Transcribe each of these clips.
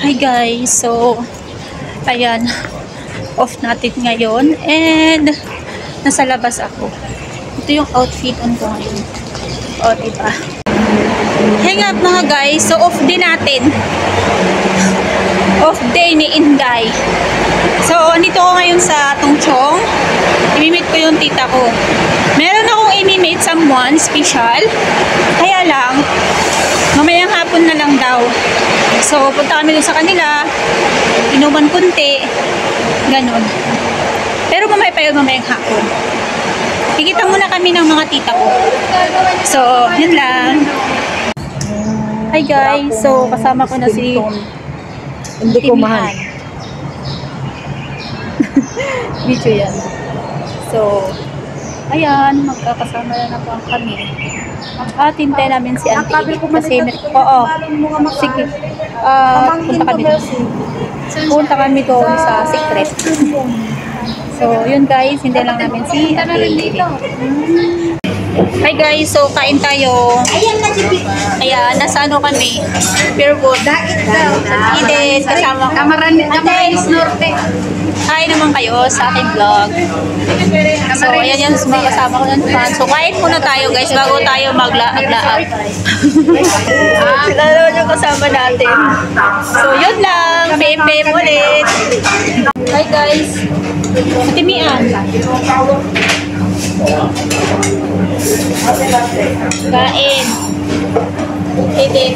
Hi guys, so ayan, off natin ngayon and nasa labas ako. Ito yung outfit on ko ngayon. O, diba? Hang up mga guys, so off din natin. Off day ni Inday. So, nandito ko ngayon sa Tungchong. Imimit ko yung tita ko. Meron akong imimit someone special. Kaya lang, mamayang hapon na lang daw. So, punta kami dun sa kanila. Inuman kunti. Ganon. Pero mamaya pa yun, mamayang hapon. Kikita muna kami ng mga tita ko. So, yun lang. Hi guys. So, kasama ko na si Hindi ko mahal. Video yan. So, ayan, magkakasama na po kami. At hintay namin si Auntie kasi oo. Sige. Punta kami doon. Punta kami doon sa secret. So, yun guys, hintay lang namin si Auntie. Hi guys, so kain tayo. Ayan, nasa ano kami? Pearwood. Eden, kasama ko. Camarines Norte. Hi naman kayo sa aking vlog. So, ayan yan, mga kasama ko ng fan. So, kain muna tayo guys, bago tayo maglaab. Sila naman yung kasama natin. So, yun lang. Pem-pem ulit. Hi guys. Matimian. Kain. Eden.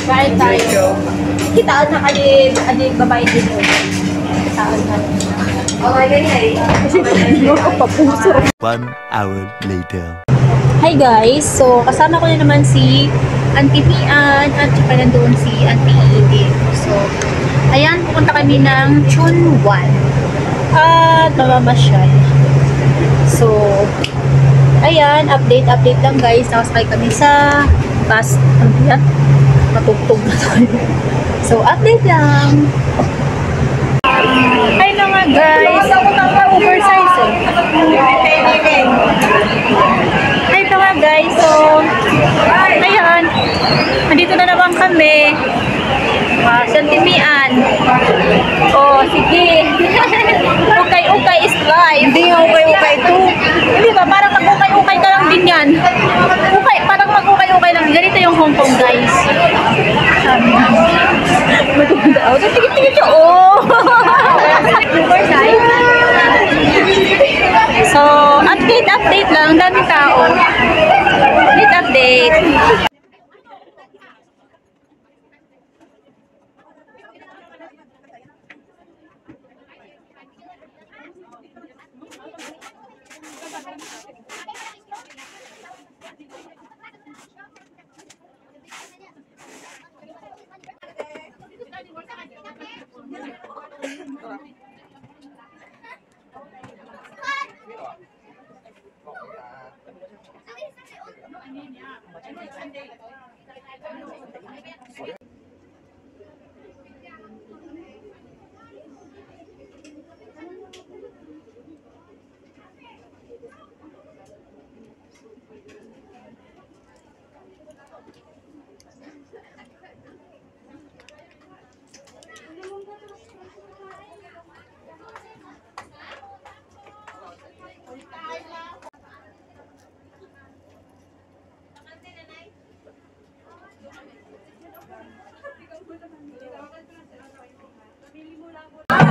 Kain tayo. Kitaan na kayo babae din. Kitaan na. Kasi 1 hour later. Hi guys, so kasama ko na naman si Auntie Mian at saka nandoon si Auntie Eden. So, ayan, pupunta kami ng Chunwan at mamamasyal. So, ayan, update lang guys. Nakasakay kami sa bus. Ano yan? Matugtog na tayo. So, update lang. Hi na nga guys. Oversize eh. Hi na nga guys. So, ayan. Nandito na naman kami. Santimian. Oh, sige. Ukay-ukay is live. Hindi nga ukay-ukay ito. Hindi ba? Parang mag-ukay-ukay ka lang din yan. Parang mag-ukay-ukay lang. Ganito yung Hong Kong guys. Sabi na. Matugod ako. Tigit-tigit siya. Oh! So, update lang. Daming tao. Update.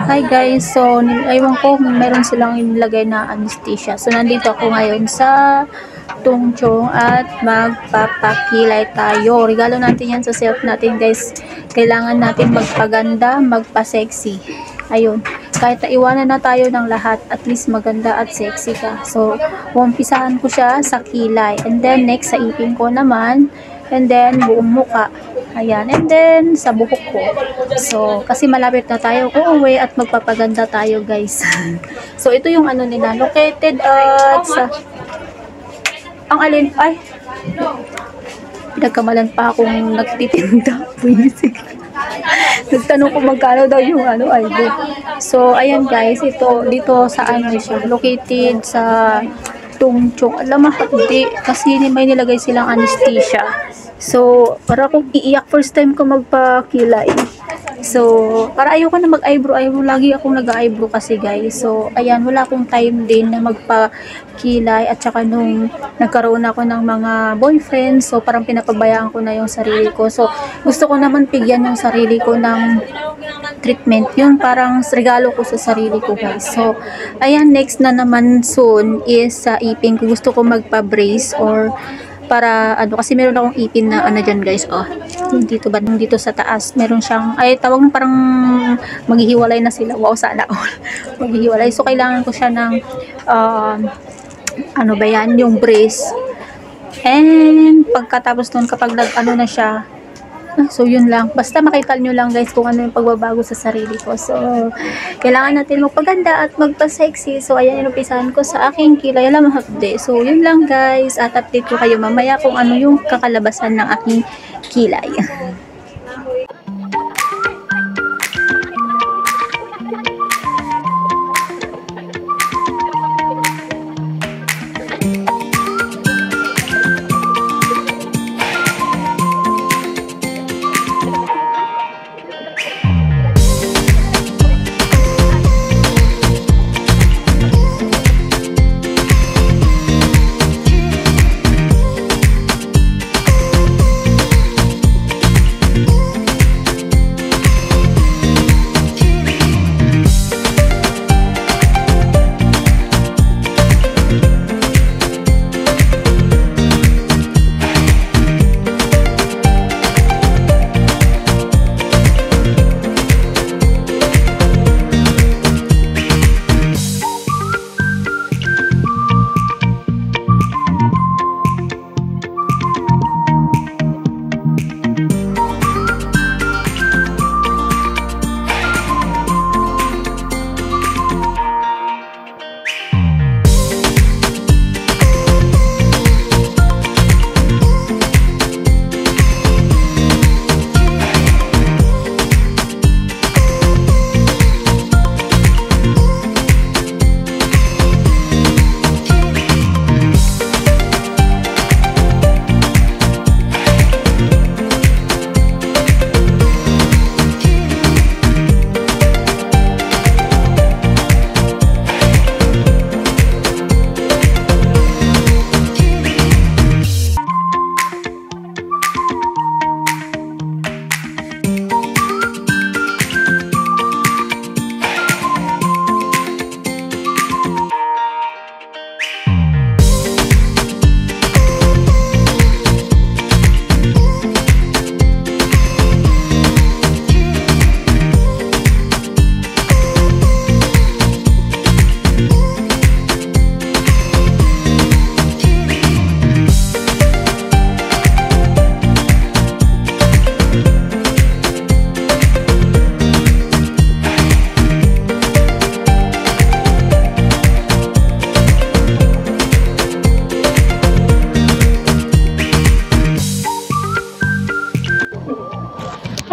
Hi guys, so aywan ko meron silang inilagay na anesthesia. So nandito ako ngayon sa Tungchong at magpapakilay tayo. Regalo natin yan sa self natin guys. Kailangan natin magpaganda, magpa-sexy. Ayun, kahit naiwanan na tayo ng lahat, at least maganda at sexy ka. So, umpisahan ko siya sa kilay. And then next sa ipin ko naman. And then buong muka. Ayan, and then sa buhok ko. So, kasi malapit na tayo uuwi at magpapaganda tayo guys. So, ito yung ano nila, located at sa ang alin, ay pinagkamalan pa akong nagtitinda. Nagtanong ko magkano daw yung ano, idol. So, ayan guys, ito dito sa ano siya, located sa Tungchong. Alam, mahapdi kasi may nilagay silang anesthesia. So, para akong iiyak first time ko magpakilay. So, para ayoko na mag-eyebrow. Lagi akong nag-eyebrow kasi guys. So, ayan, wala akong time din na magpakilay. At saka nung nagkaroon ako ng mga boyfriend, so parang pinapabayaan ko na yung sarili ko. So, gusto ko naman bigyan yung sarili ko ng treatment. Yun, parang regalo ko sa sarili ko guys. So, ayan, next na naman soon is sa ipin ko. Gusto ko magpa-brace or para ano, kasi meron akong ipin na ano dyan guys, oh, dito ba, dito sa taas meron siyang, ay tawag na parang maghihiwalay na sila, wow, sana all maghihiwalay. So kailangan ko siya ng ano ba yan, yung brace. And pagkatapos nun, kapag nag ano na siya, so yun lang, basta makita nyo lang guys kung ano yung pagbabago sa sarili ko. So kailangan natin magpaganda at magpa-sexy. So ayan, inupisahan ko sa aking kilay, alam mo hapde. So yun lang guys, at update ko kayo mamaya kung ano yung kakalabasan ng aking kilay.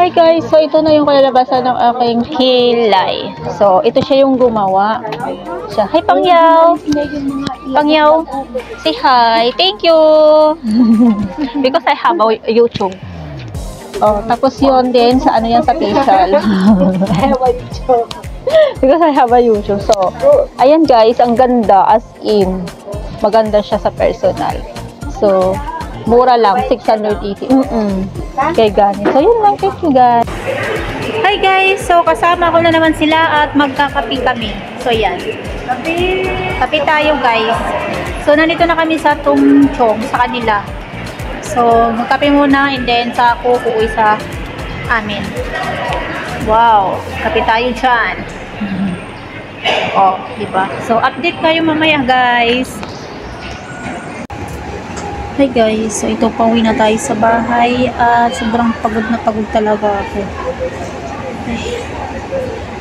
Hi guys, so ito na yung kalalabasan ng aking kilay. So ito siya yung gumawa. Siya. Hi Pangyaw! Pangyaw, say hi. Thank you! Because I have a YouTube. Oh, tapos yun din sa ano yan sa facial. Because I have a YouTube. So, ayan guys, ang ganda as in. Maganda siya sa personal. So, mura lang, 680. Kay Gani. So, yun lang. Thank you, guys. Hi, guys. So, kasama ko na naman sila at magkakapi kami. So, yan. Kapi tayo, guys. So, nandito na kami sa Tumchong, sa kanila. So, magkape muna and then sa ako uuwi sa amin. Wow. Kapi tayo dyan. Oh, diba? So, update kayo mamaya, guys. Hi guys, so ito pauwi na tayo sa bahay at sobrang pagod na pagod talaga ako. Ay.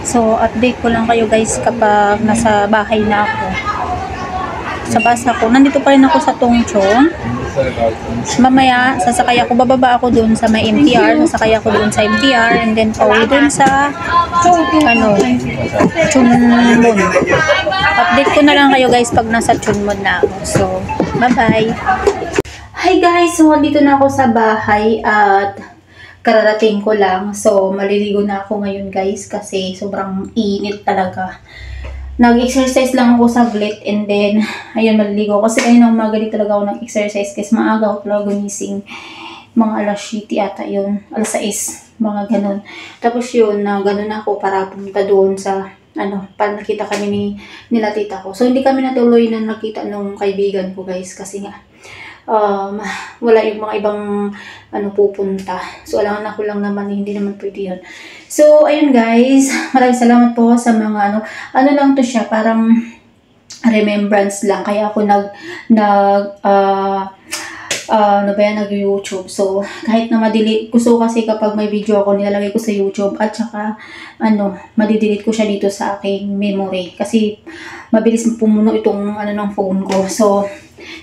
So update ko lang kayo guys kapag nasa bahay na ako. Sa basa ko, nandito pa rin ako sa Tongchong. Mamaya sasakay ako, bababa ako dun sa may MTR, sasakay ako dun sa MTR and then pauwi dun sa ano, Chunmun. Update ko na lang kayo guys pag nasa Chunmun na ako. So bye bye. Hi guys! So, andito na ako sa bahay at kararating ko lang. So, maliligo na ako ngayon guys kasi sobrang init talaga. Nag-exercise lang ako saglit and then, ayun, maliligo. Kasi ayun ang umaga din talaga ako nag-exercise kasi maaga ako talaga gumising. Mga alas 7 ata yun, alas 6, mga ganun. Tapos yun, ganun ako para pumunta doon sa para nakita kami nila tita ko. So, hindi kami natuloy na nakita nung kaibigan ko guys kasi nga, wala yung mga ibang pupunta. So, alangan ako lang naman, hindi naman pwede yun. So, ayun guys, maraming salamat po sa mga ano lang to siya, parang remembrance lang. Kaya ako nag-YouTube. So, kahit na ma-delete, gusto kasi kapag may video ako, nilalagay ko sa YouTube at saka, madidelete ko siya dito sa aking memory. Kasi, mabilis pumuno itong, ng phone ko. So,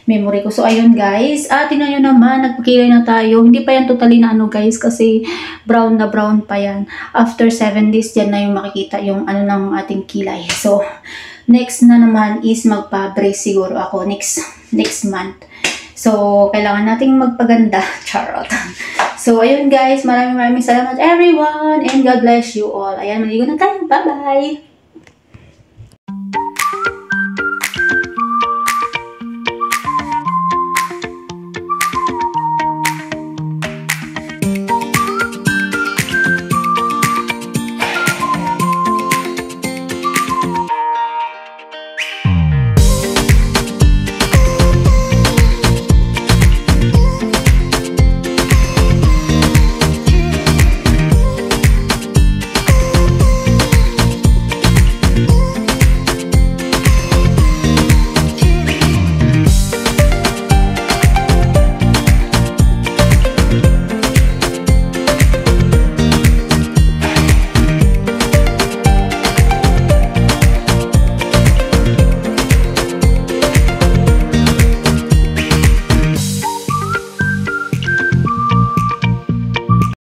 memory ko. So, ayun guys. Tingnan nyo naman, nagpakilay na tayo. Hindi pa yan totally na guys, kasi brown na brown pa yan. After 7 days, dyan na yung makikita yung ng ating kilay. So, next na naman is magpa-brace siguro ako next month. So, kailangan nating magpaganda. Charot. So, ayun guys. Maraming salamat everyone. And God bless you all. Ayan, maligo na tayo. Bye-bye!